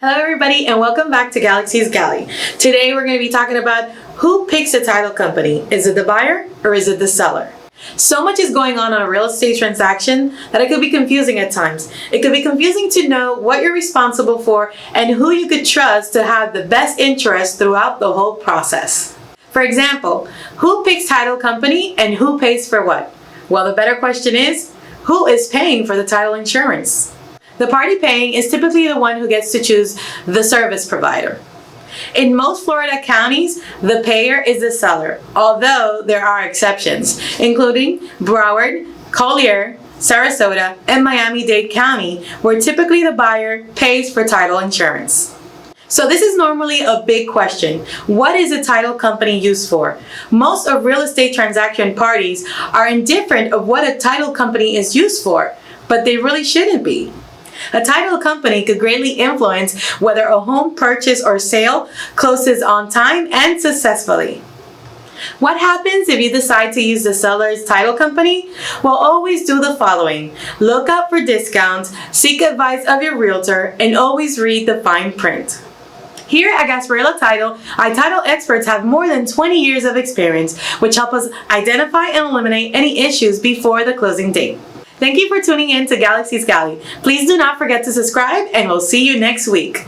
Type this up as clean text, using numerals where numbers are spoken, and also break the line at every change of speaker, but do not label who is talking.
Hello everybody and welcome back to Galaxie's Galley. Today we're going to be talking about who picks a title company. Is it the buyer or is it the seller? So much is going on a real estate transaction that it could be confusing at times. It could be confusing to know what you're responsible for and who you could trust to have the best interest throughout the whole process. For example, who picks title company and who pays for what? Well, the better question is, who is paying for the title insurance? The party paying is typically the one who gets to choose the service provider. In most Florida counties, the payer is the seller, although there are exceptions, including Broward, Collier, Sarasota, and Miami-Dade County, where typically the buyer pays for title insurance. So this is normally a big question. What is a title company used for? Most of real estate transaction parties are indifferent of what a title company is used for, but they really shouldn't be. A title company could greatly influence whether a home purchase or sale closes on time and successfully. What happens if you decide to use the seller's title company? Well, always do the following. Look out for discounts, seek advice of your realtor, and always read the fine print. Here at Gasparilla Title, our title experts have more than 20 years of experience, which help us identify and eliminate any issues before the closing date. Thank you for tuning in to Galaxie's Galley. Please do not forget to subscribe and we'll see you next week.